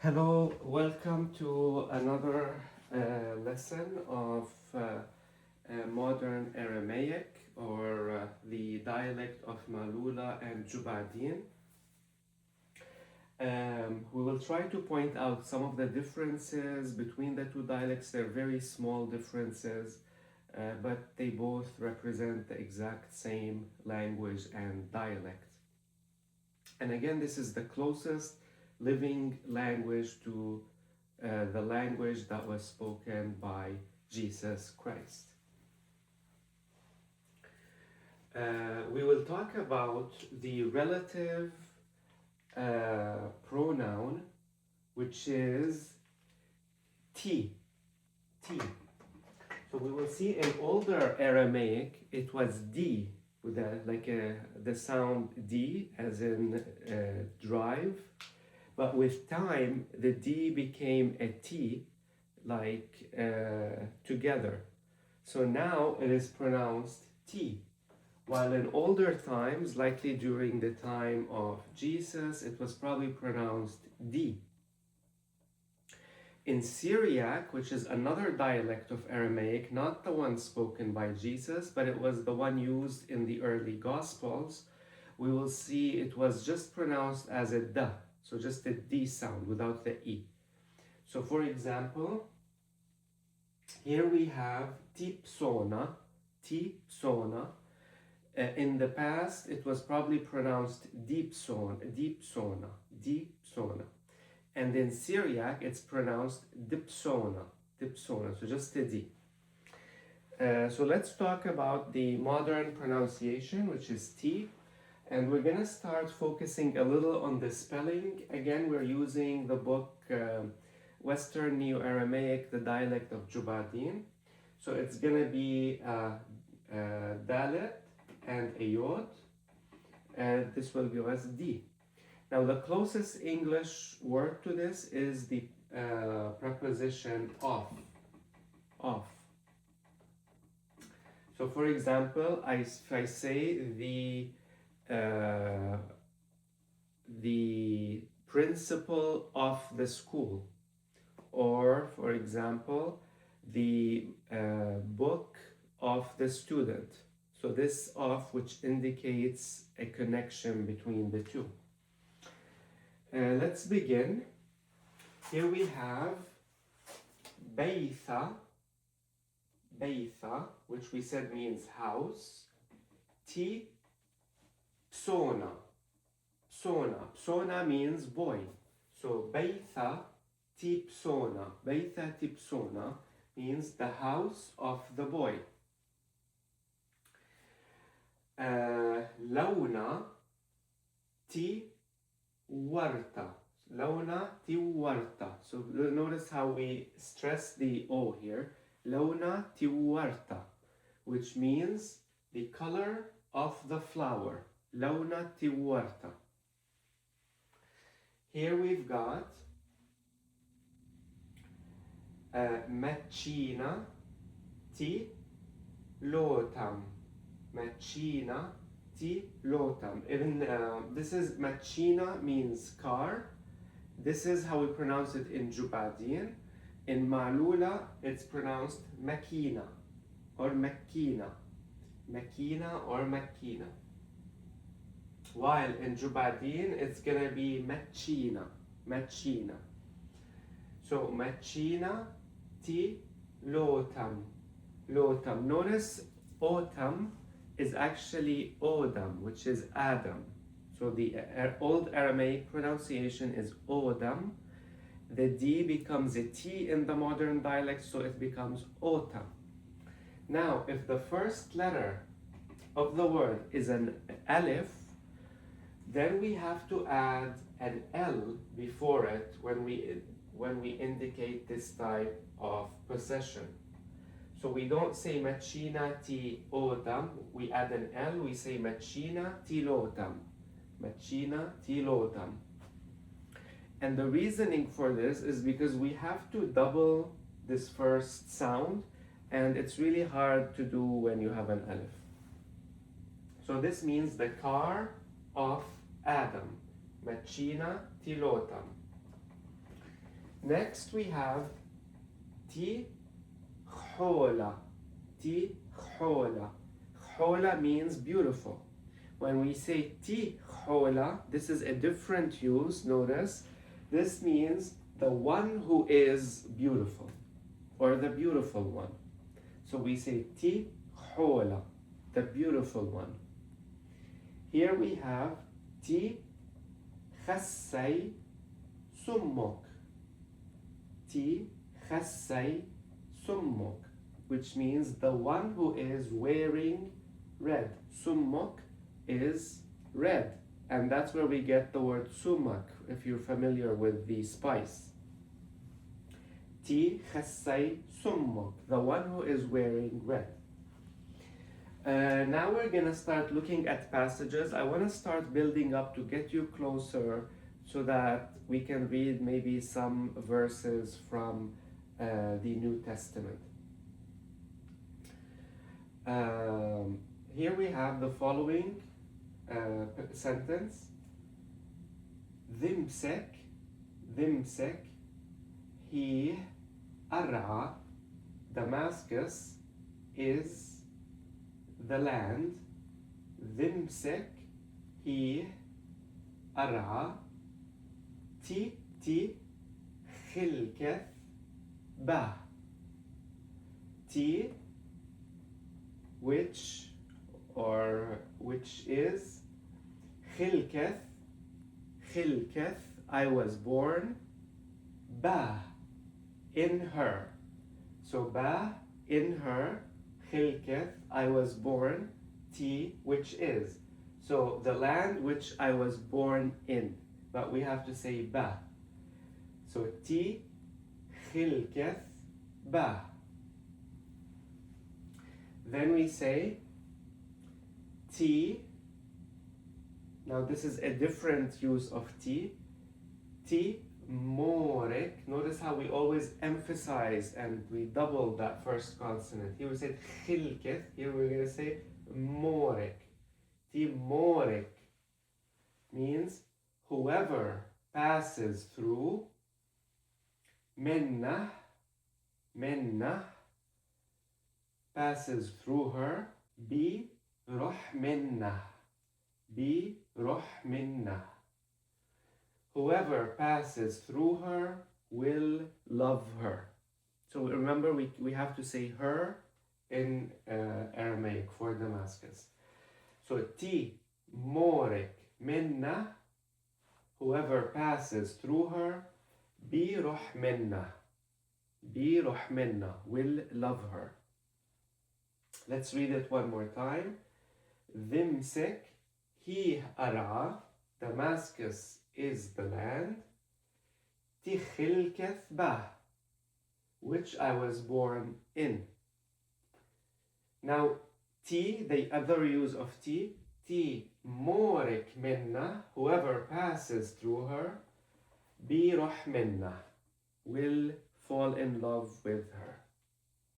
Hello, welcome to another lesson of modern Aramaic or the dialect of Malula and Jubadin. We will try to point out some of the differences between the two dialects. They're very small differences, but they both represent the exact same language and dialect. And again, this is the closest living language to the language that was spoken by Jesus Christ. We will talk about the relative pronoun, which is T. So we will see in older Aramaic it was D with the sound D as in drive. But with time, the D became a T, together. So now it is pronounced T. While in older times, likely during the time of Jesus, it was probably pronounced D. In Syriac, which is another dialect of Aramaic, not the one spoken by Jesus, but it was the one used in the early Gospels, we will see it was just pronounced as a D. So just the D sound without the E. So for example, here we have tipsona. In the past, it was probably pronounced deepsona. And in Syriac, it's pronounced dipsona. So just the D. So let's talk about the modern pronunciation, which is T. And we're going to start focusing a little on the spelling. Again, we're using the book Western Neo-Aramaic, the dialect of Jubadin. So it's going to be Dalet and a Yod. And this will give us D. Now, the closest English word to this is the preposition of. So, for example, if I say the principal of the school, or for example, the book of the student. So this of, which indicates a connection between the two. Let's begin. Here we have Beitha, which we said means house. Ti Psona means boy. So Beitha tipsona means the house of the boy. Launa ti warta. So notice how we stress the O here. Launa ti warta, which means the color of the flower. Launa ti warta. Here we've got Machina ti lotam. Machina ti lotam. Even this is Machina means car. This is how we pronounce it in Jubadin. In Malula, it's pronounced Makina or Makina. While in Jubadin, it's gonna be Machina. So Machina ti lotam. Notice Otam is actually Odam, which is Adam. So the old Aramaic pronunciation is Odam. The D becomes a T in the modern dialect, so it becomes Otam. Now, if the first letter of the word is an Aleph, then we have to add an L before it when we indicate this type of possession. So we don't say Machina ti Odam, we add an L, we say Machina ti lotam. And the reasoning for this is because we have to double this first sound, and it's really hard to do when you have an Aleph. So this means the car of Adam. Machina ti lotam. Next we have ti khola. Ti khola. Khola means beautiful. When we say ti khola, this is a different use. Notice, this means the one who is beautiful, or the beautiful one. So we say ti khola, the beautiful one. Here we have ti khassay summuk. Ti khassay summuk, which means the one who is wearing red. Summuk is red, and that's where we get the word sumak, if you're familiar with the spice. Ti khassay summuk, the one who is wearing red. Now we're gonna start looking at passages. I want to start building up to get you closer so that we can read maybe some verses from the New Testament. Here we have the following sentence. Dhimsek, he Ara, Damascus is the land. Dhimsek, he Ara, ti khilketh ba. Ti, which is, khilketh, I was born, ba, in her. So ba, in her, khilketh, I was born, ti, which is. So the land which I was born in, but we have to say ba. So ti khilketh ba. Then we say ti. Now this is a different use of ti. Ti morek. Notice how we always emphasize and we double that first consonant. Here we said khilketh. Here we're going to say morek. Ti morek means whoever passes through. Minna passes through her. Bi ruh minna. Whoever passes through her will love her. So remember, we have to say her in Aramaic for Damascus. So ti morek minna, whoever passes through her, bi ruh minna, will love her. Let's read it one more time. Dhimsek, he Ara, Damascus is the land. Ti khilketh ba, which I was born in. Now, ti, the other use of ti morek minna, whoever passes through her, bi ruh minna, will fall in love with her.